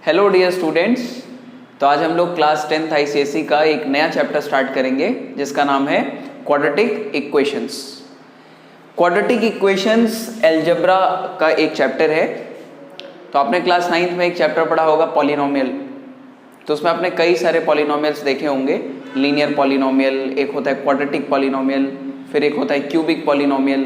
Hello dear students. तो आज हम लोग क्लास 10th ICSE का एक नया चैप्टर स्टार्ट करेंगे जिसका नाम है quadratic equations. Quadratic equations algebra का एक चैप्टर है। तो आपने क्लास 9th में एक चैप्टर पढ़ा होगा पॉलिनोमियल। तो उसमें आपने कई सारे पॉलिनोमियल्स देखे होंगे। लीनियर पॉलिनोमियल, एक होता है क्वाड्रेटिक पॉलिनोमियल, फिर एक होता है क्यूबिक पॉलिनोमियल।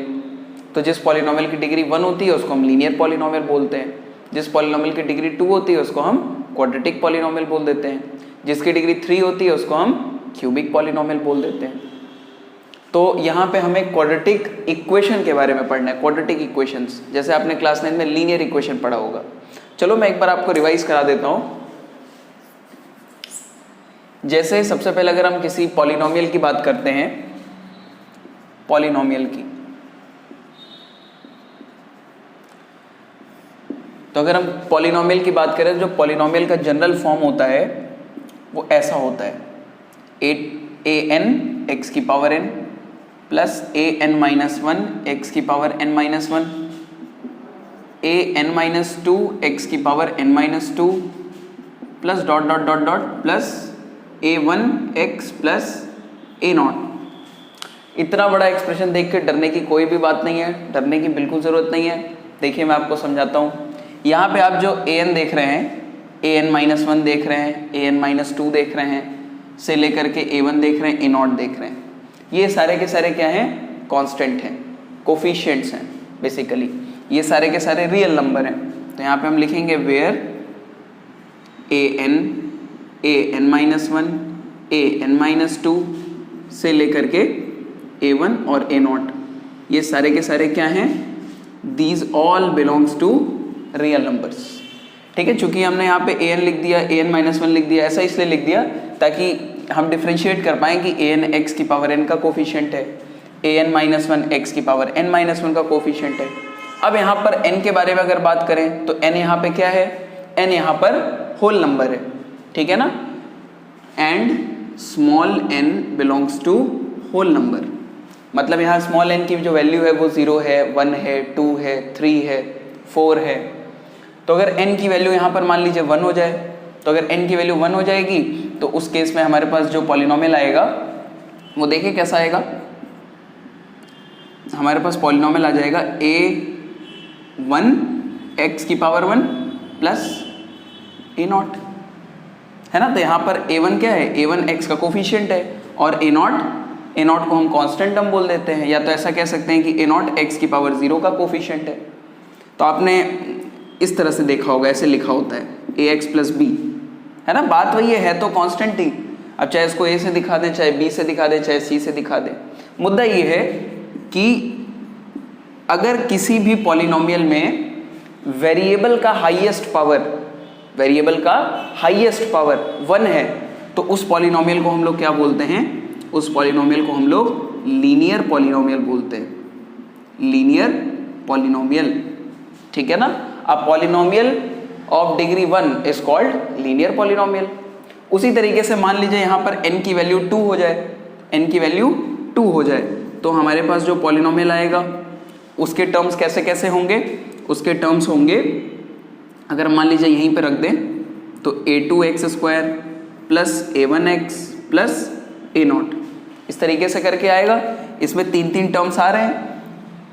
तो जिस पॉलिनोमियल की डिग्री 1 होती है उसको हम लीनियर पॉलिनोमियल बोलते हैं, जिस पॉलिनोमियल की डिग्री 2 होती है उसको हम क्वाड्रेटिक पॉलिनोमियल बोल देते हैं, जिसकी डिग्री 3 होती है उसको हम क्यूबिक पॉलिनोमियल बोल देते हैं। तो यहाँ पे हमें क्वाड्रेटिक इक्वेशन के बारे में पढ़ना है। क्वाड्रेटिक इक्वेशंस जैसे आपने क्लास 9 में लीनियर इक्वेशन पढ़ा होगा। चलो मैं एक बार आपको रिवाइज करा देता हूँ। जैसे सबसे पहले अगर हम किसी पॉलिनोमियल की बात करते हैं, पॉलिनोमियल की, तो अगर हम पॉलिनोमियल की बात करें, जो पॉलिनोमियल का जनरल फॉर्म होता है वो ऐसा होता है: an x की power n plus an minus 1 x की power n minus 1, an minus 2 x की power n minus 2 plus dot dot dot dot plus a1 x plus a0। इतना बड़ा एक्सप्रेशन देख के डरने की कोई भी बात नहीं है, डरने की बिल्कुल ज़रूरत नहीं है। देखिए मैं आपको समझाता हूँ। यहाँ पे आप जो an देख रहे हैं, an माइनस 1 देख रहे हैं, an माइनस 2 देख रहे हैं, से लेकर के a1 देख रहे हैं, a0 देख रहे हैं, ये सारे के सारे क्या हैं? कांस्टेंट हैं, कोफिशिएंट्स हैं बेसिकली। ये सारे के सारे रियल नंबर हैं। तो यहाँ पे हम लिखेंगे where an minus 1, an minus 2 से लेकर के a1 और a0, ये सारे के सारे क्या हैं? These all belongs to real numbers. ठीक है, चूंकि हमने यहाँ पे an लिख दिया, an माइनस 1 लिख दिया, ऐसा इसलिए लिख दिया ताकि हम डिफ्रेंशिएट कर पाएँ कि an x की पावर n का कोफिशिएंट है, an माइनस 1 x की पावर n माइनस 1 का कोफिशिएंट है। अब यहाँ पर n के बारे में अगर बात करें तो n यहाँ पे क्या है? n यहाँ पर होल नंबर है, ठीक है ना। And small n belongs to whole number, मतलब यहाँ स्मॉल n की जो वैल्यू है वो 0 है, 1 है, 2 है, 3 है, 4 है। तो अगर n की वैल्यू यहाँ पर मान लीजिए 1 हो जाए, तो अगर n की वैल्यू 1 हो जाएगी तो उस केस में हमारे पास जो पॉलिनोमियल आएगा वो देखिए कैसा आएगा। हमारे पास पॉलिनोमियल आ जाएगा a1 x की पावर 1 प्लस a0, है ना। तो यहाँ पर a1 क्या है? a1 x का कोफिशिएंट है, और a0 को हम कांस्टेंट टर्म बोल देते हैं, या तो ऐसा कह सकते हैं कि a0 x की पावर 0 का कोफिशिएंट है। तो आपने इस तरह से देखा होगा, ऐसे लिखा होता है ax प्लस b, है ना। बात वही है तो कांस्टेंट ही। अब चाहे इसको a से दिखा दें, चाहे b से दिखा दें, चाहे c से दिखा दें, मुद्दा ये है कि अगर किसी भी पॉलिनोमियल में वेरिएबल का हाईएस्ट पावर 1 है तो उस पॉलिनोमियल को हम लोग क्या बोलते हैं? उस पॉलिनोमियल को हम लोग लीनियर पॉलिनोमियल बोलते हैं, लीनियर पॉलिनोमियल, ठीक है ना। अब polynomial of degree 1 is called linear polynomial. उसी तरीके से मान लीजिए यहाँ पर n की वैल्यू 2 हो जाए, n की वैल्यू 2 हो जाए तो हमारे पास जो पॉलिनोमियल आएगा उसके टर्म्स कैसे कैसे होंगे? उसके टर्म्स होंगे, अगर मान लीजिए यहीं पे रख दें तो a2x² plus a1x plus a0, इस तरीके से करके आएगा। इसमें 3 टर्म्स आ रहे हैं,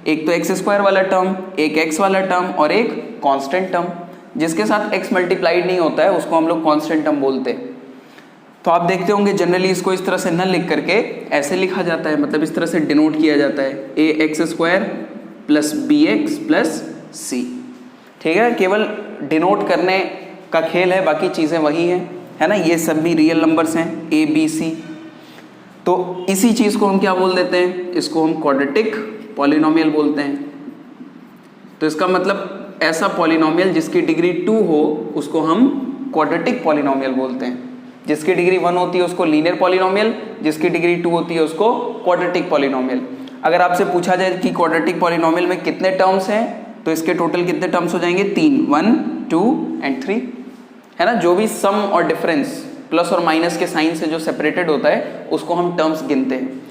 एक तो x² वाला टर्म, एक x वाला टर्म और एक कांस्टेंट टर्म। जिसके साथ x मल्टीप्लाइड नहीं होता है उसको हम लोग कांस्टेंट टर्म बोलते हैं। तो आप देखते होंगे जनरली इसको इस तरह से न लिख करके ऐसे लिखा जाता है, मतलब इस तरह से डिनोट किया जाता है ax² plus bx plus c, ठीक है। केवल डिनोट करने का खेल है, बाकी चीज़ें वही हैं, है ना। ये सब भी रियल नंबर्स हैं a b c। तो इसी चीज़ को हम क्या बोल देते हैं? इसको हम क्वाड्रेटिक पॉलिनोमियल बोलते हैं। तो इसका मतलब ऐसा पॉलिनोमियल जिसकी डिग्री 2 हो उसको हम क्वाड्रेटिक पॉलिनोमियल बोलते हैं। जिसकी डिग्री 1 होती है उसको लीनियर पॉलिनोमियल, जिसकी डिग्री 2 होती है उसको क्वाड्रेटिक पॉलिनोमियल। अगर आपसे पूछा जाए कि क्वाड्रेटिक पॉलिनोमियल में कितने टर्म्स हैं तो इसके टोटल कितने टर्म्स हो जाएंगे? 3, 1, 2 एंड 3, है ना। जो भी सम और डिफरेंस प्लस और माइनस के साइन से जो सेपरेटेड होता है उसको हम टर्म्स गिनते हैं।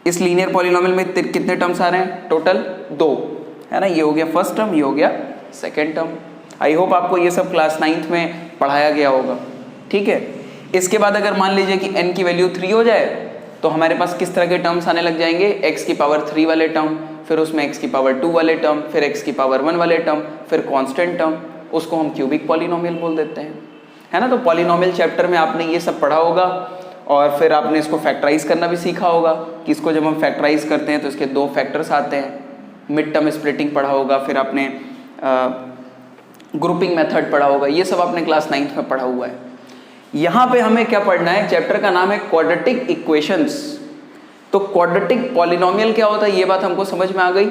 इस लीनियर पॉलिनोमियल में कितने टर्म्स आ रहे हैं? टोटल 2, है ना। ये हो गया फर्स्ट टर्म, ये हो गया सेकेंड टर्म। आई होप आपको ये सब क्लास 9th में पढ़ाया गया होगा, ठीक है। इसके बाद अगर मान लीजिए कि n की वैल्यू 3 हो जाए तो हमारे पास किस तरह के टर्म्स आने लग जाएंगे, x की पावर 3 वाले टर्म, फिर उसमें x की पावर 2 वाले टर्म, फिर x की पावर 1 वाले टर्म, फिर कांस्टेंट टर्म, उसको हम क्यूबिक पॉलिनोमियल बोल देते हैं, है ना। तो पॉलिनोमियल चैप्टर में आपने ये सब पढ़ा होगा और फिर आपने इसको फैक्टराइज करना भी सीखा होगा कि इसको जब हम फैक्टराइज करते हैं तो इसके 2 फैक्टर्स आते हैं। मिड टर्म स्प्लिटिंग पढ़ा होगा, फिर आपने ग्रुपिंग मेथड पढ़ा होगा, ये सब आपने क्लास 9th में पढ़ा हुआ है। यहाँ पे हमें क्या पढ़ना है, चैप्टर का नाम है क्वाड्रेटिक इक्वेशंस। तो क्वाड्रेटिक पॉलिनोमियल क्या होता है ये बात हमको समझ में आ गई।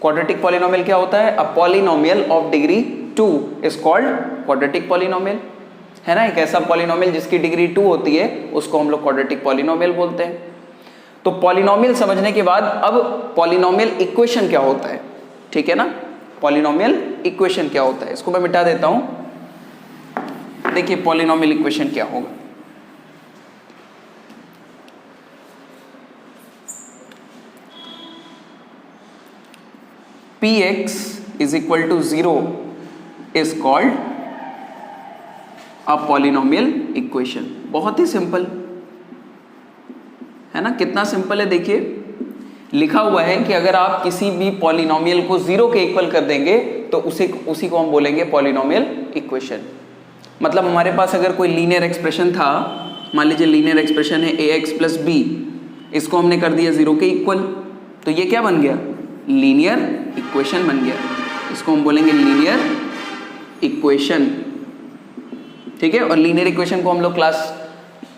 क्वाड्रेटिक पॉलिनोमियल क्या होता है, a polynomial of degree 2 is called quadratic polynomial, है ना। एक ऐसा पॉलिनोमियल जिसकी डिग्री 2 होती है उसको हम लोग क्वाड्रेटिक पॉलिनोमियल बोलते हैं। तो पॉलिनोमियल समझने के बाद अब पॉलिनोमियल इक्वेशन क्या होता है, ठीक है ना। पॉलिनोमियल इक्वेशन क्या होता है, इसको मैं मिटा देता हूं। देखिए पॉलिनोमियल इक्वेशन क्या होगा। Px is equal to 0 is called a polynomial equation। बहुत ही सिंपल है ना, कितना सिंपल है। देखिए लिखा हुआ है कि अगर आप किसी भी पॉलिनोमियल को 0 के इक्वल कर देंगे तो उसी को हम बोलेंगे पॉलिनोमियल इक्वेशन। मतलब हमारे पास अगर कोई लीनियर एक्सप्रेशन था, मान लीजिए लीनियर एक्सप्रेशन है ax प्लस b, इसको हमने कर दिया 0 के इक्वल, तो ये क्या बन गया, लीनियर इक्वेशन बन गया। इसको हम बोलेंगे लीनियर इक्वेशन, ठीक है। और लीनियर इक्वेशन को हम लोग क्लास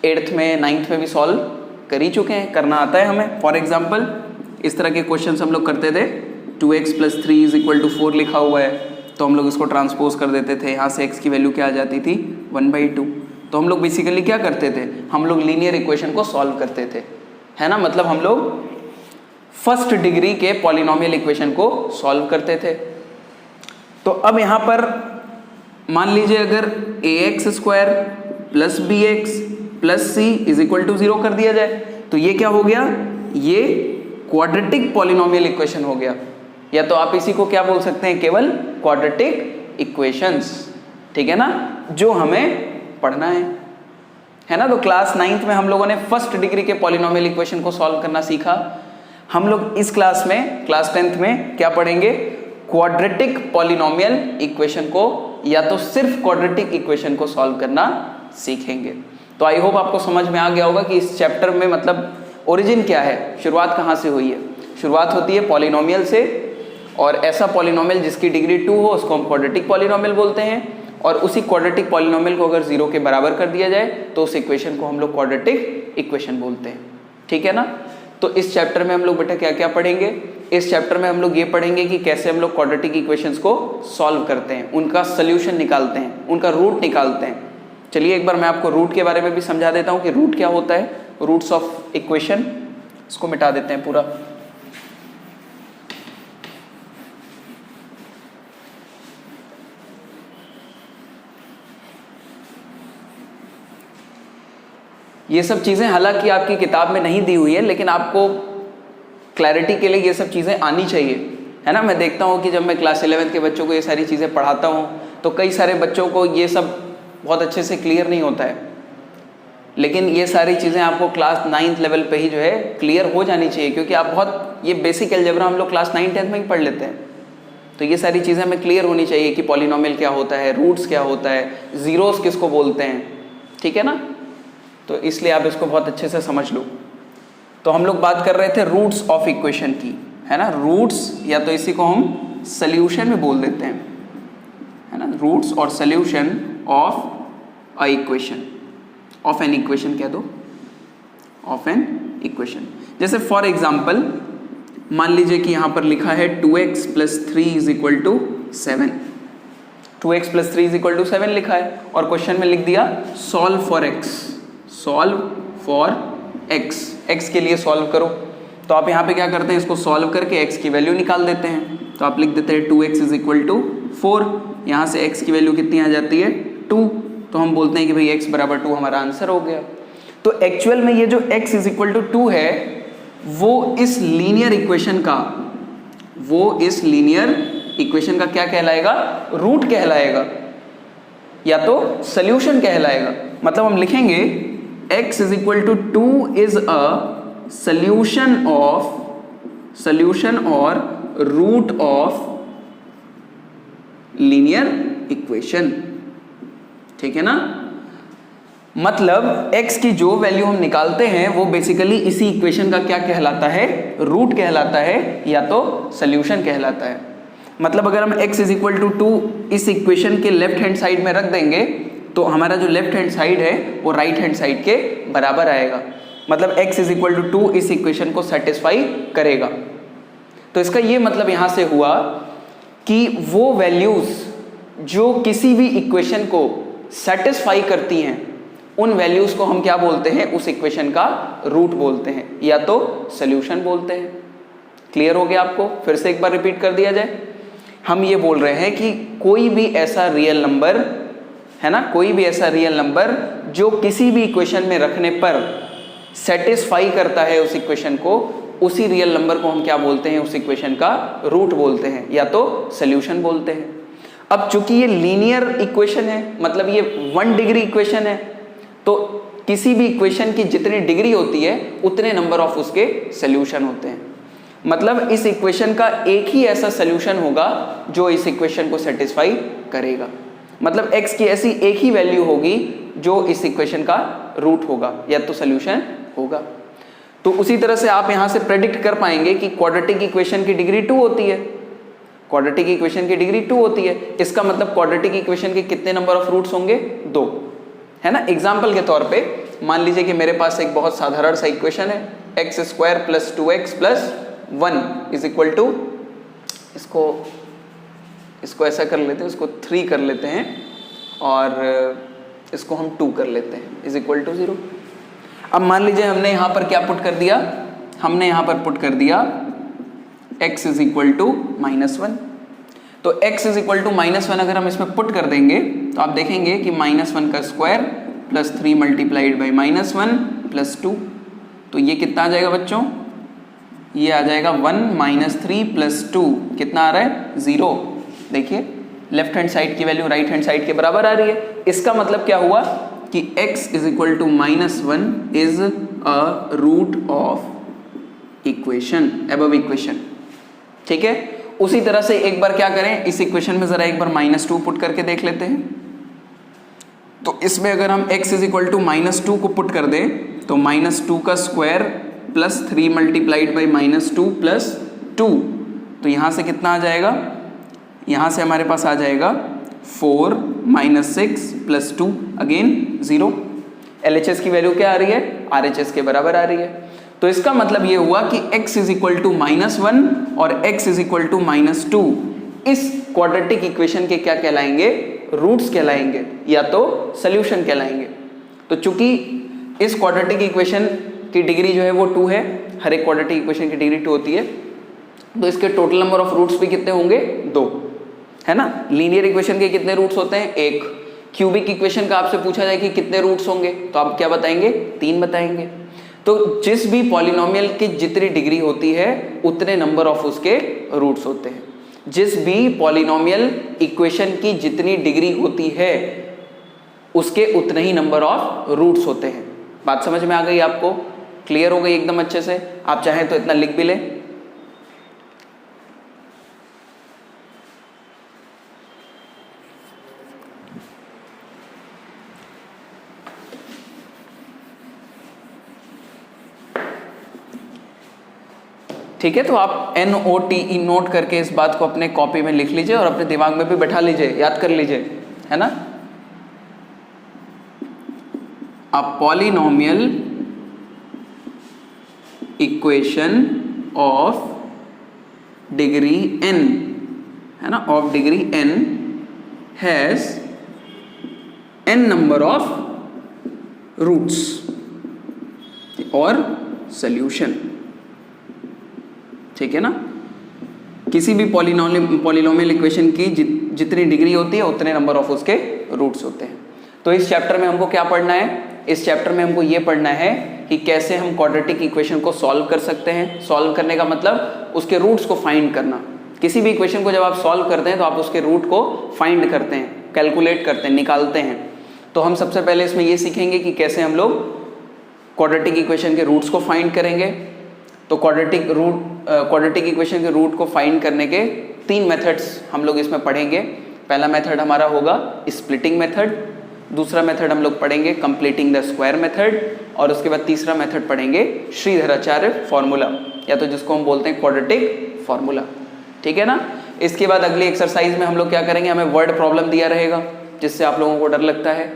8th में 9th में भी सॉल्व कर ही चुके हैं, करना आता है हमें। फॉर एग्जाम्पल इस तरह के क्वेश्चन हम लोग करते थे, 2x plus 3 is equal to 4 लिखा हुआ है तो हम लोग इसको ट्रांसपोज कर देते थे, यहाँ से x की वैल्यू क्या आ जाती थी 1/2। तो हम लोग बेसिकली क्या करते थे, हम लोग लीनियर इक्वेशन को सॉल्व करते थे, है ना। मतलब हम लोग फर्स्ट डिग्री के पॉलिनोमियल इक्वेशन को सॉल्व करते थे। तो अब यहाँ पर मान लीजिए अगर ax square plus bx plus c is equal to 0 कर दिया जाए तो ये क्या हो गया, ये क्वाड्रेटिक पॉलिनोमियल इक्वेशन हो गया, या तो आप इसी को क्या बोल सकते हैं, केवल क्वाड्रेटिक इक्वेशंस, ठीक है ना, जो हमें पढ़ना है ना। तो क्लास 9th में हम लोगों ने फर्स्ट डिग्री के पॉलिनोमियल इक्वेशन को सॉल्व करना सीखा। हम लोग इस क्लास में क्लास 10th में क्या पढ़ेंगे, क्वाड्रेटिक पॉलिनोमियल इक्वेशन को, या तो सिर्फ क्वाड्रेटिक इक्वेशन को सॉल्व करना सीखेंगे। तो आई होप आपको समझ में आ गया होगा कि इस चैप्टर में मतलब ओरिजिन क्या है, शुरुआत कहाँ से हुई है। शुरुआत होती है पॉलिनोमियल से, और ऐसा पॉलिनोमियल जिसकी डिग्री 2 हो उसको हम क्वाड्रेटिक पॉलिनोमियल बोलते हैं, और उसी क्वाड्रेटिक पॉलिनोमियल को अगर 0 के बराबर कर दिया जाए तो उस इक्वेशन को हम लोग क्वाड्रेटिक इक्वेशन बोलते हैं, ठीक है ना। तो इस चैप्टर में हम लोग बेटा क्या क्या पढ़ेंगे, इस चैप्टर में हम लोग ये पढ़ेंगे कि कैसे हम लोग क्वाड्रेटिक इक्वेशंस को सॉल्व करते हैं, उनका सोल्यूशन निकालते हैं, उनका रूट निकालते हैं। चलिए एक बार मैं आपको रूट के बारे में भी समझा देता हूँ कि रूट क्या होता है, रूट्स ऑफ इक्वेशन। इसको मिटा देते हैं पूरा। ये सब चीज़ें हालांकि आपकी किताब में नहीं दी हुई है, लेकिन आपको क्लैरिटी के लिए ये सब चीज़ें आनी चाहिए, है ना। मैं देखता हूँ कि जब मैं क्लास 11th के बच्चों को ये सारी चीज़ें पढ़ाता हूँ तो कई सारे बच्चों को ये सब बहुत अच्छे से क्लियर नहीं होता है, लेकिन ये सारी चीज़ें आपको क्लास 9th लेवल पे ही जो है क्लियर हो जानी चाहिए, क्योंकि आप बहुत ये बेसिक अलजेब्रा हम लोग क्लास 9-10 में ही पढ़ लेते हैं। तो ये सारी चीज़ें हमें क्लियर होनी चाहिए कि पॉलिनोमियल क्या होता है, रूट्स क्या होता है, ज़ीरोस किसको बोलते हैं, ठीक है ना। तो इसलिए आप इसको बहुत अच्छे से समझ लो। तो हम लोग बात कर रहे थे रूट्स ऑफ इक्वेशन की, है ना। रूट्स या तो इसी को हम सल्यूशन में बोल देते हैं, है ना, रूट्स और solution of a equation, of an equation कह दो, ऑफ एन इक्वेशन। जैसे फॉर एग्जाम्पल मान लीजिए कि यहाँ पर लिखा है 2x plus 3 is equal to 7, 2x plus 3 is equal to 7 लिखा है, और क्वेश्चन में लिख दिया solve for x, solve for x, x के लिए सॉल्व करो। तो आप यहाँ पे क्या करते हैं, इसको सॉल्व करके x की वैल्यू निकाल देते हैं। तो आप लिख देते हैं 2x इज इक्वल टू 4, यहाँ से x की वैल्यू कितनी आ जाती है 2, तो हम बोलते हैं कि भाई x बराबर 2 हमारा आंसर हो गया। तो एक्चुअल में ये जो x इज इक्वल टू 2 है वो इस लीनियर इक्वेशन का, वो इस लीनियर इक्वेशन का क्या कहलाएगा? रूट कहलाएगा या तो सॉल्यूशन कहलाएगा। मतलब हम लिखेंगे x is equal to 2 is a solution और रूट ऑफ लीनियर इक्वेशन। ठीक है ना? मतलब x की जो वैल्यू हम निकालते हैं वो बेसिकली इसी इक्वेशन का क्या कहलाता है? रूट कहलाता है या तो सॉल्यूशन कहलाता है। मतलब अगर हम x इज इक्वल टू 2 इस इक्वेशन के लेफ्ट हैंड साइड में रख देंगे तो हमारा जो लेफ्ट हैंड साइड है वो राइट हैंड साइड के बराबर आएगा। मतलब x इज इक्वल टू 2 इस इक्वेशन को सेटिस्फाई करेगा। तो इसका ये मतलब यहां से हुआ कि वो वैल्यूज जो किसी भी इक्वेशन को सेटिस्फाई करती हैं उन वैल्यूज को हम क्या बोलते हैं? उस इक्वेशन का रूट बोलते हैं या तो सॉल्यूशन बोलते हैं। क्लियर हो गया आपको? फिर से एक बार रिपीट कर दिया जाए। हम ये बोल रहे हैं कि कोई भी ऐसा रियल नंबर है ना, कोई भी ऐसा रियल नंबर जो किसी भी इक्वेशन में रखने पर सेटिस्फाई करता है उस इक्वेशन को, उसी रियल नंबर को हम क्या बोलते हैं? उस इक्वेशन का रूट बोलते हैं या तो सॉल्यूशन बोलते हैं। अब चूंकि ये लीनियर इक्वेशन है, मतलब ये 1 डिग्री इक्वेशन है, तो किसी भी इक्वेशन की जितनी डिग्री होती है उतने नंबर ऑफ उसके सॉल्यूशन होते हैं। मतलब इस इक्वेशन का एक ही ऐसा सॉल्यूशन होगा जो इस इक्वेशन को सेटिस्फाई करेगा। मतलब x की ऐसी एक ही वैल्यू होगी जो इस इक्वेशन का रूट होगा या तो सॉल्यूशन होगा। तो उसी तरह से आप यहां से प्रेडिक्ट कर पाएंगे कि क्वाड्रेटिक इक्वेशन की डिग्री 2 होती है। क्वाड्रेटिक इक्वेशन की डिग्री 2 होती है, इसका मतलब क्वाड्रेटिक इक्वेशन के कितने नंबर ऑफ रूट्स होंगे? 2, है ना। एग्जाम्पल के तौर पे मान लीजिए कि मेरे पास एक बहुत साधारण सा इक्वेशन है x² + 2x + 1 is equal to, इसको ऐसा कर लेते हैं, इसको 3 कर लेते हैं और इसको हम 2 कर लेते हैं, इज इक्वल टू 0। अब मान लीजिए हमने यहाँ पर क्या पुट कर दिया? हमने यहाँ पर पुट कर दिया x इज इक्वल टू -1। तो x इज इक्वल टू -1 अगर हम इसमें पुट कर देंगे तो आप देखेंगे कि -1 का स्क्वायर + 3 मल्टीप्लाइड बाई -1 + 2, तो ये कितना आ जाएगा बच्चों? ये आ जाएगा 1 - 3 + 2 कितना आ रहा है? 0। देखिए लेफ्ट हैंड साइड की वैल्यू राइट हैंड साइड के बराबर आ रही है। इसका मतलब क्या हुआ कि x is equal to -1 is a root of equation, above equation. ठीक है। उसी तरह से एक बार क्या करें, इस इक्वेशन में जरा एक बार -2 पुट करके देख लेते हैं। तो इसमें अगर हम x इज इक्वल टू -2 को पुट कर दें तो -2 का स्क्वायर + 3 मल्टीप्लाइड बाई -2 + 2, तो यहाँ से कितना आ जाएगा? यहाँ से हमारे पास आ जाएगा 4 - 6 + 2 अगेन 0। LHS की वैल्यू क्या आ रही है? RHS के बराबर आ रही है। तो इसका मतलब ये हुआ कि x इज इक्वल टू -1 और x इज इक्वल टू -2 इस क्वाड्रेटिक इक्वेशन के क्या कहलाएंगे? रूट्स कहलाएंगे या तो सॉल्यूशन कहलाएंगे। तो चूंकि इस क्वाड्रेटिक इक्वेशन की डिग्री जो है वो 2 है, हर एक क्वाड्रेटिक इक्वेशन की डिग्री 2 होती है, तो इसके टोटल नंबर ऑफ रूट्स भी कितने होंगे? 2, है ना। लीनियर इक्वेशन के कितने रूट्स होते हैं? 1। क्यूबिक इक्वेशन का आपसे पूछा जाए कि कितने रूट्स होंगे तो आप क्या बताएंगे? 3 बताएंगे। तो जिस भी पॉलिनोमियल की जितनी डिग्री होती है उतने नंबर ऑफ उसके रूट्स होते हैं। जिस भी पॉलिनोमियल इक्वेशन की जितनी डिग्री होती है उसके उतने ही नंबर ऑफ रूट्स होते हैं। बात समझ में आ गई आपको? क्लियर हो गई एकदम अच्छे से? आप चाहें तो इतना लिख भी लें। ठीक है। तो आप NOTE नोट करके इस बात को अपने कॉपी में लिख लीजिए और अपने दिमाग में भी बैठा लीजिए, याद कर लीजिए, है ना। A polynomial equation of degree n, है ना, of degree n has n number of roots और सॉल्यूशन। ठीक है ना। किसी भी पॉलिनोमियल इक्वेशन की जितनी डिग्री होती है उतने नंबर ऑफ उसके रूट्स होते हैं। तो इस चैप्टर में हमको क्या पढ़ना है? इस चैप्टर में हमको ये पढ़ना है कि कैसे हम क्वाड्रेटिक इक्वेशन को सॉल्व कर सकते हैं। सॉल्व करने का मतलब उसके रूट्स को फाइंड करना, किसी भी इक्वेशन को जब आप सॉल्व करते हैं तो आप उसके रूट को फाइंड करते हैं, कैलकुलेट करते हैं, निकालते हैं। तो हम सबसे पहले इसमें ये सीखेंगे कि कैसे हम लोग क्वाड्रेटिक इक्वेशन के रूट्स को फाइंड करेंगे। तो क्वाड्रेटिक इक्वेशन के रूट को फाइंड करने के 3 मेथड्स हम लोग इसमें पढ़ेंगे। पहला मेथड हमारा होगा स्प्लिटिंग मेथड, दूसरा मेथड हम लोग पढ़ेंगे कंप्लीटिंग द स्क्वायर मेथड, और उसके बाद तीसरा मेथड पढ़ेंगे श्रीधराचार्य फॉर्मूला, या तो जिसको हम बोलते हैं क्वाड्रेटिक फॉर्मूला। ठीक है ना। इसके बाद अगली एक्सरसाइज में हम लोग क्या करेंगे, हमें वर्ड प्रॉब्लम दिया रहेगा, जिससे आप लोगों को डर लगता है।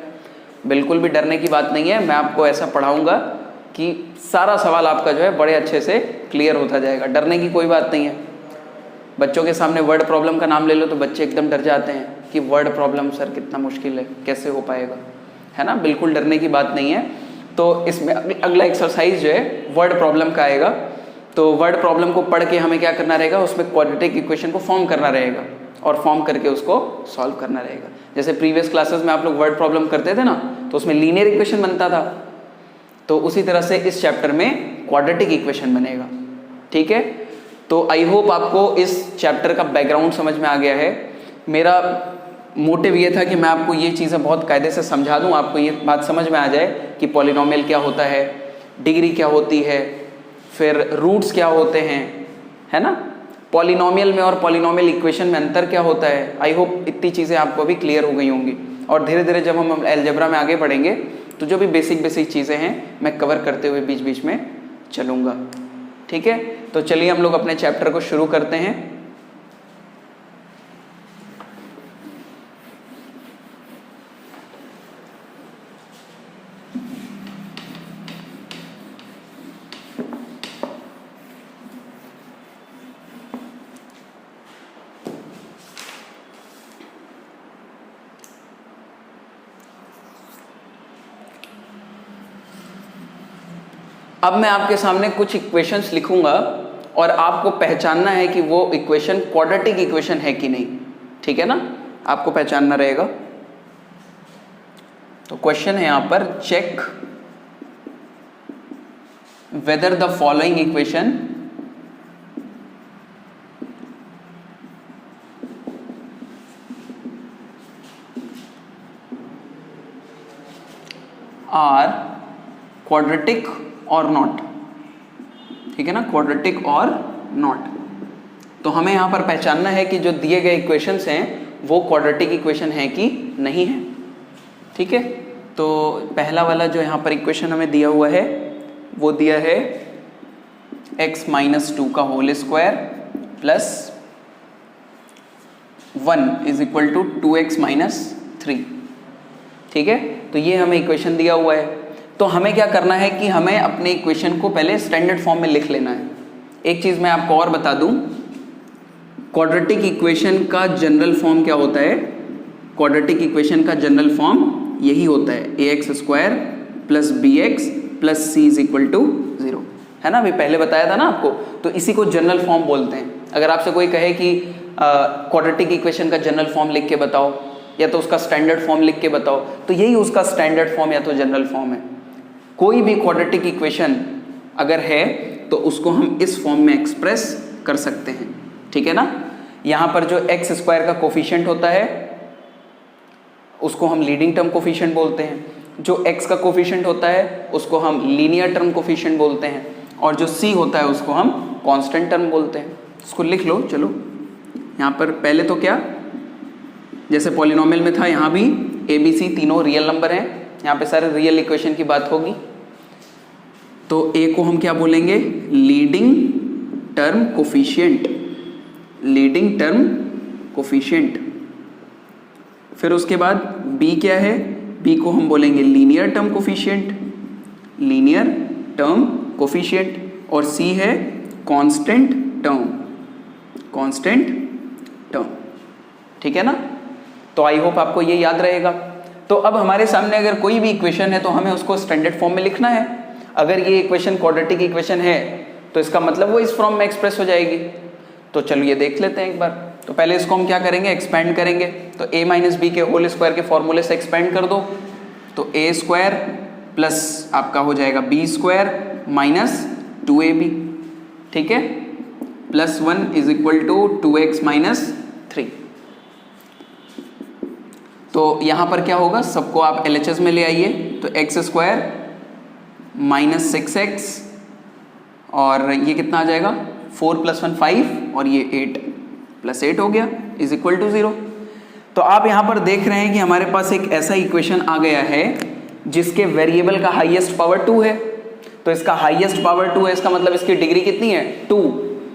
बिल्कुल भी डरने की बात नहीं है, मैं आपको ऐसा पढ़ाऊंगा कि सारा सवाल आपका जो है बड़े अच्छे से क्लियर होता जाएगा। डरने की कोई बात नहीं है। बच्चों के सामने वर्ड प्रॉब्लम का नाम ले लो तो बच्चे एकदम डर जाते हैं कि वर्ड प्रॉब्लम सर कितना मुश्किल है, कैसे हो पाएगा, है ना। बिल्कुल डरने की बात नहीं है। तो इसमें अगला एक्सरसाइज जो है वर्ड प्रॉब्लम का आएगा। तो वर्ड प्रॉब्लम को पढ़ के हमें क्या करना रहेगा, उसमें क्वाड्रेटिक इक्वेशन को फॉर्म करना रहेगा और फॉर्म करके उसको सॉल्व करना रहेगा। जैसे प्रीवियस क्लासेस में आप लोग वर्ड प्रॉब्लम करते थे ना, तो उसमें लीनियर इक्वेशन बनता था, तो उसी तरह से इस चैप्टर में क्वाड्रेटिक इक्वेशन बनेगा। ठीक है। तो आई होप आपको इस चैप्टर का बैकग्राउंड समझ में आ गया है। मेरा मोटिव ये था कि मैं आपको ये चीज़ें बहुत कायदे से समझा दूं, आपको ये बात समझ में आ जाए कि पॉलिनोमियल क्या होता है, डिग्री क्या होती है, फिर रूट्स क्या होते हैं, है ना। पॉलिनोमियल में और पॉलिनोमियल इक्वेशन में अंतर क्या होता है। आई होप इतनी चीज़ें आपको अभी क्लियर हो गई होंगी। और धीरे धीरे जब हम अलजेब्रा में आगे बढ़ेंगे तो जो भी बेसिक चीज़ें हैं मैं कवर करते हुए बीच बीच में चलूँगा। ठीक है। तो चलिए हम लोग अपने चैप्टर को शुरू करते हैं। अब मैं आपके सामने कुछ इक्वेशंस लिखूंगा और आपको पहचानना है कि वो इक्वेशन क्वाड्रेटिक इक्वेशन है कि नहीं। ठीक है ना, आपको पहचानना रहेगा। तो क्वेश्चन है यहां पर, check whether the following equation are quadratic or not. ठीक है ना, क्वाड्रेटिक और नॉट। तो हमें यहां पर पहचानना है कि जो दिए गए इक्वेशंस हैं वो क्वाड्रेटिक इक्वेशन है कि नहीं है। ठीक है। तो पहला वाला जो यहां पर इक्वेशन हमें दिया हुआ है वो दिया है x-2 का whole square plus 1 is equal to 2x-3। ठीक है। तो ये हमें इक्वेशन दिया हुआ है। तो हमें क्या करना है कि हमें अपने इक्वेशन को पहले स्टैंडर्ड फॉर्म में लिख लेना है। एक चीज़ मैं आपको और बता दूं, क्वाड्रेटिक इक्वेशन का जनरल फॉर्म क्या होता है। क्वाड्रेटिक इक्वेशन का जनरल फॉर्म यही होता है, ax² plus bx plus c is equal to 0, है ना। अभी पहले बताया था ना आपको। तो इसी को जनरल फॉर्म बोलते हैं। अगर आपसे कोई कहे कि क्वाड्रेटिक इक्वेशन का जनरल फॉर्म लिख के बताओ या तो उसका स्टैंडर्ड फॉर्म लिख के बताओ, तो यही उसका स्टैंडर्ड फॉर्म या तो जनरल फॉर्म है। कोई भी क्वाड्रेटिक इक्वेशन अगर है तो उसको हम इस फॉर्म में एक्सप्रेस कर सकते हैं। ठीक है ना। यहाँ पर जो x² का कोफिशिएंट होता है उसको हम लीडिंग टर्म कोफिशिएंट बोलते हैं, जो x का कोफिशिएंट होता है उसको हम लीनियर टर्म कोफिशिएंट बोलते हैं, और जो c होता है उसको हम कांस्टेंट टर्म बोलते हैं। इसको लिख लो। चलो यहाँ पर पहले तो क्या, जैसे पॉलिनोमियल में था यहाँ भी a b c तीनों रियल नंबर हैं, यहाँ पे सारे रियल इक्वेशन की बात होगी। तो a को हम क्या बोलेंगे, leading term coefficient, leading term coefficient. फिर उसके बाद b क्या है, b को हम बोलेंगे linear term coefficient, linear term coefficient, और c है कांस्टेंट टर्म, कांस्टेंट टर्म। ठीक है ना। तो आई होप आपको ये याद रहेगा। तो अब हमारे सामने अगर कोई भी इक्वेशन है तो हमें उसको स्टैंडर्ड फॉर्म में लिखना है। अगर ये इक्वेशन क्वाड्रेटिक इक्वेशन है तो इसका मतलब वो इस फॉर्म में एक्सप्रेस हो जाएगी। तो चलो ये देख लेते हैं एक बार। तो पहले इसको हम क्या करेंगे, एक्सपेंड करेंगे। तो a माइनस बी के होल स्क्वायर के फॉर्मूले से एक्सपेंड कर दो। तो a² प्लस आपका हो जाएगा b² माइनस 2ab। ठीक है, plus 1 is equal to 2x minus 3। तो यहां पर क्या होगा, सबको आप LHS में ले आइए, तो एक्स स्क्वायर माइनस 6x और ये कितना आ जाएगा 4 + 1 5 और ये 8 प्लस 8 हो गया इज इक्वल टू 0। तो आप यहां पर देख रहे हैं कि हमारे पास एक ऐसा इक्वेशन आ गया है जिसके वेरिएबल का हाईएस्ट पावर 2 है। तो इसका हाईएस्ट पावर 2 है, इसका मतलब इसकी डिग्री कितनी है 2।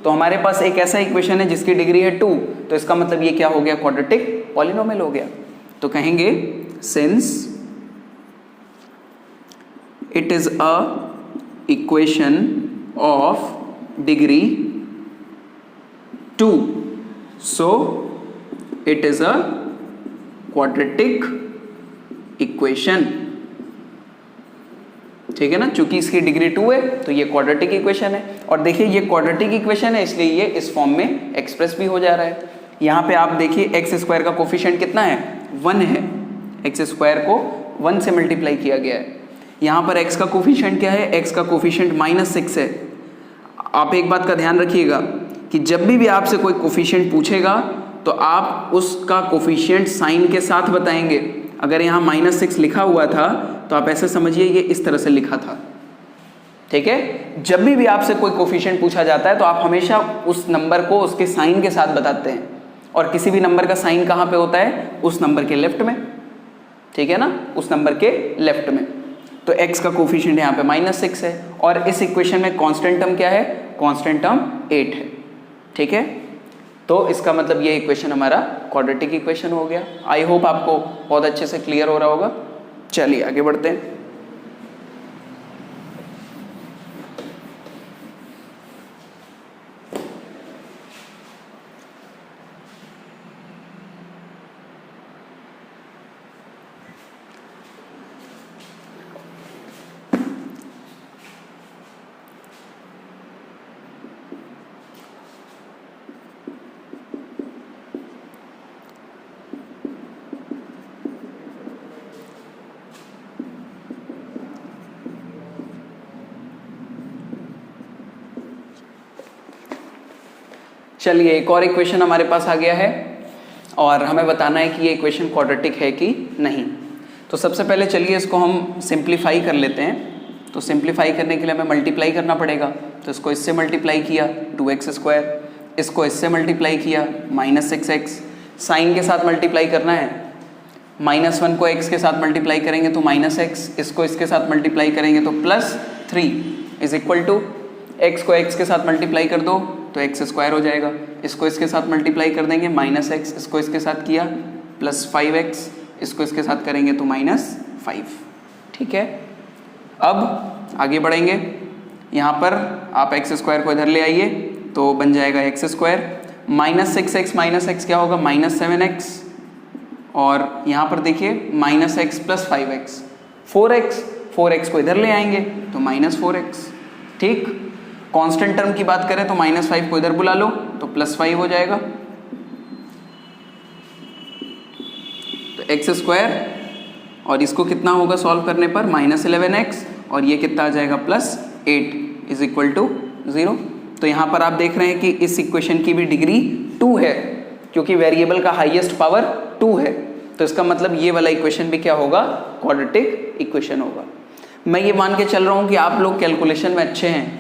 तो हमारे पास एक ऐसा इक्वेशन है जिसकी डिग्री है 2, तो इसका मतलब ये क्या हो गया क्वाड्रेटिक पॉलिनोमियल हो गया। तो कहेंगे since it is a equation of degree 2 so it is a quadratic equation. ठीक है ना, चूंकि इसकी डिग्री 2 है तो ये क्वाड्रेटिक इक्वेशन है। और देखिए ये क्वाड्रेटिक इक्वेशन है इसलिए ये इस फॉर्म में एक्सप्रेस भी हो जा रहा है। यहाँ पे आप देखिए एक्स स्क्वायर का कोफिशिएंट कितना है 1 है, एक्स स्क्वायर को 1 से मल्टीप्लाई किया गया है। यहाँ पर एक्स का कोफिशिएंट क्या है, एक्स का कोफिशिएंट -6 है। आप एक बात का ध्यान रखिएगा कि जब भी आपसे कोई कोफिशिएंट पूछेगा तो आप उसका कोफिशिएंट साइन के साथ बताएंगे। अगर यहाँ -6 लिखा हुआ था तो आप ऐसे समझिए ये इस तरह से लिखा था। ठीक है, जब भी आपसे कोई कोफिशिएंट पूछा जाता है तो आप हमेशा उस नंबर को उसके साइन के साथ बताते हैं। और किसी भी नंबर का साइन कहाँ पे होता है, उस नंबर के लेफ्ट में। ठीक है ना, उस नंबर के लेफ्ट में। तो x का कोफिशिएंट यहाँ पे -6 है और इस इक्वेशन में कांस्टेंट टर्म क्या है, कांस्टेंट टर्म 8 है। ठीक है, तो इसका मतलब ये इक्वेशन हमारा क्वाड्रेटिक इक्वेशन हो गया। आई होप आपको बहुत अच्छे से क्लियर हो रहा होगा। चलिए आगे बढ़ते हैं। चलिए एक और इक्वेशन हमारे पास आ गया है और हमें बताना है कि ये इक्वेशन क्वाड्रेटिक है कि नहीं। तो सबसे पहले चलिए इसको हम सिंप्लीफाई कर लेते हैं। तो सिंप्लीफाई करने के लिए हमें मल्टीप्लाई करना पड़ेगा। तो इसको इससे मल्टीप्लाई किया 2x², इसको इससे मल्टीप्लाई किया -6x, साइन के साथ मल्टीप्लाई करना है। -1 को x के साथ मल्टीप्लाई करेंगे तो -x, इसको इसके साथ मल्टीप्लाई करेंगे तो +3 इज इक्वल टू x को x के साथ मल्टीप्लाई कर दो तो x² हो जाएगा। इसको इसके साथ मल्टीप्लाई कर देंगे -x, इसको इसके साथ किया +5x, इसको इसके साथ करेंगे तो -5। ठीक है, अब आगे बढ़ेंगे। यहाँ पर आप x² को इधर ले आइए तो बन जाएगा x² -6x -x क्या होगा -7x और यहाँ पर देखिए -x + 5x 4x को इधर ले आएंगे तो -4x। ठीक, कांस्टेंट टर्म की बात करें तो -5 को इधर बुला लो तो +5 हो जाएगा। तो x² और इसको कितना होगा सॉल्व करने पर -11x और ये कितना आ जाएगा +8 इज इक्वल टू 0। तो यहाँ पर आप देख रहे हैं कि इस इक्वेशन की भी डिग्री 2 है क्योंकि वेरिएबल का हाईएस्ट पावर 2 है। तो इसका मतलब ये वाला इक्वेशन भी क्या होगा, क्वाड्रेटिक इक्वेशन होगा। मैं ये मान के चल रहा हूँ कि आप लोग कैलकुलेशन में अच्छे हैं।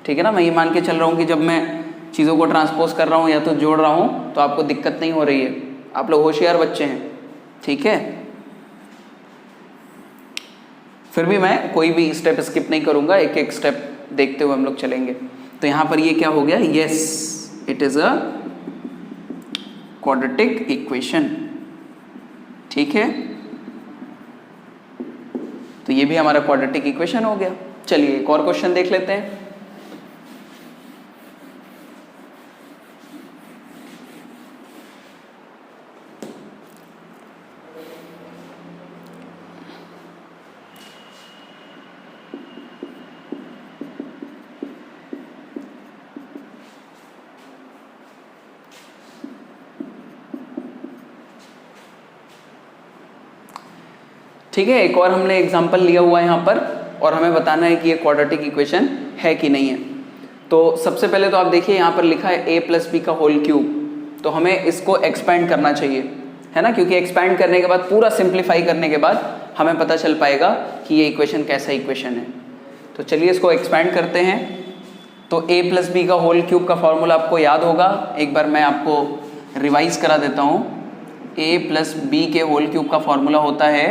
ठीक है ना, मैं ये मान के चल रहा हूँ कि जब मैं चीज़ों को ट्रांसपोज कर रहा हूँ या तो जोड़ रहा हूँ तो आपको दिक्कत नहीं हो रही है। आप लोग होशियार बच्चे हैं। ठीक है, फिर भी मैं कोई भी स्टेप स्किप नहीं करूँगा, एक एक स्टेप देखते हुए हम लोग चलेंगे। तो यहाँ पर ये क्या हो गया, yes it is a quadratic equation. ठीक है, तो ये भी हमारा क्वाड्रेटिक इक्वेशन हो गया। चलिए एक और क्वेश्चन देख लेते हैं। ठीक है, एक और हमने एग्जांपल लिया हुआ है यहाँ पर और हमें बताना है कि ये क्वाड्रेटिक इक्वेशन है कि नहीं है। तो सबसे पहले तो आप देखिए यहाँ पर लिखा है a प्लस बी का होल क्यूब, तो हमें इसको एक्सपेंड करना चाहिए, है ना, क्योंकि एक्सपेंड करने के बाद पूरा सिंप्लीफाई करने के बाद हमें पता चल पाएगा कि ये इक्वेशन कैसा इक्वेशन है। तो चलिए इसको एक्सपेंड करते हैं। तो a प्लस बी का होल क्यूब का फॉर्मूला आपको याद होगा, एक बार मैं आपको रिवाइज करा देता हूँ। a प्लस बी के होल क्यूब का फॉर्मूला होता है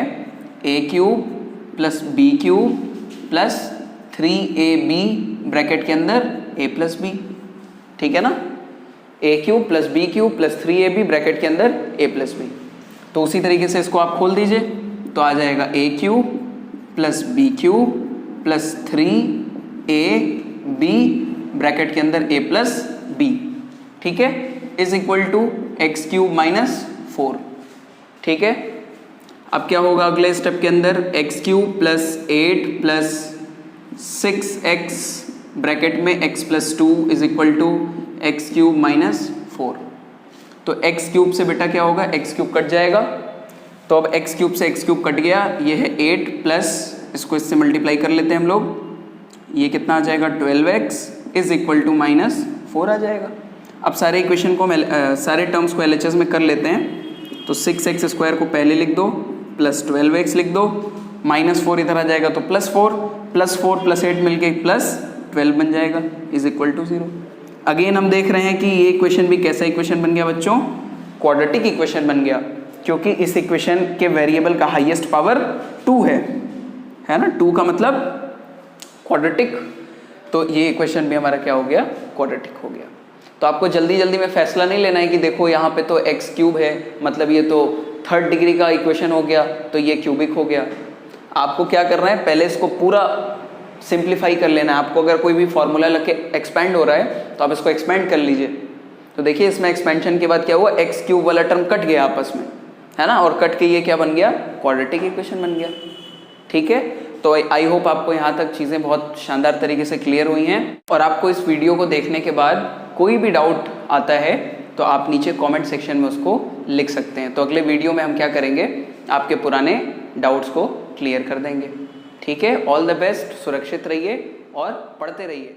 a cube plus B cube plus 3ab bracket के अंदर a प्लस बी, ठीक है ना, a cube plus B cube plus 3ab bracket के अंदर a प्लस बी। तो उसी तरीके से इसको आप खोल दीजिए, तो आ जाएगा a cube plus B cube plus 3ab bracket के अंदर a प्लस बी, ठीक है, is equal to X cube minus 4, ठीक है। अब क्या होगा अगले स्टेप के अंदर, X cube plus 8 plus 6x bracket में x plus 2 is equal to X cube minus 4। तो एक्स क्यूब से बेटा क्या होगा, एक्स क्यूब कट जाएगा, तो अब एक्स क्यूब से एक्स क्यूब कट गया, ये है 8 प्लस, इसको इससे मल्टीप्लाई कर लेते हैं हम लोग, ये कितना आ जाएगा 12x is equal to minus 4 आ जाएगा। अब सारे इक्वेशन को सारे टर्म्स को LHS में कर लेते हैं। तो 6x स्क्वायर को पहले लिख दो प्लस 12x लिख दो, माइनस 4 इधर आ जाएगा तो प्लस 4 प्लस 8 मिलके प्लस 12 बन जाएगा इज इक्वल टू 0। अगेन हम देख रहे हैं कि ये इक्वेशन भी कैसा इक्वेशन बन गया बच्चों, क्वाड्रेटिक इक्वेशन बन गया, क्योंकि इस इक्वेशन के वेरिएबल का हाईएस्ट पावर 2 है ना, 2 का मतलब क्वाड्रेटिक, तो ये इक्वेशन भी हमारा क्या हो गया, क्वाड्रेटिक हो गया। तो आपको जल्दी जल्दी में फैसला नहीं लेना है कि देखो यहाँ पे तो एक्स क्यूब है, मतलब ये तो 3rd डिग्री का इक्वेशन हो गया, तो ये क्यूबिक हो गया। आपको क्या करना है, पहले इसको पूरा सिंप्लीफाई कर लेना है। आपको अगर कोई भी फॉर्मूला लग के एक्सपेंड हो रहा है तो आप इसको एक्सपेंड कर लीजिए। तो देखिए इसमें एक्सपेंशन के बाद क्या हुआ, एक्स क्यूब वाला टर्म कट गया आपस में, है ना, और कट के ये क्या बन गया, क्वाड्रेटिक इक्वेशन बन गया, ठीक है। तो आई होप आपको यहाँ तक चीज़ें बहुत शानदार तरीके से क्लियर हुई हैं। और आपको इस वीडियो को देखने के बाद कोई भी डाउट आता है तो आप नीचे कमेंट सेक्शन में उसको लिख सकते हैं। तो अगले वीडियो में हम क्या करेंगे, आपके पुराने डाउट्स को क्लियर कर देंगे, ठीक है। ऑल द बेस्ट, सुरक्षित रहिए और पढ़ते रहिए।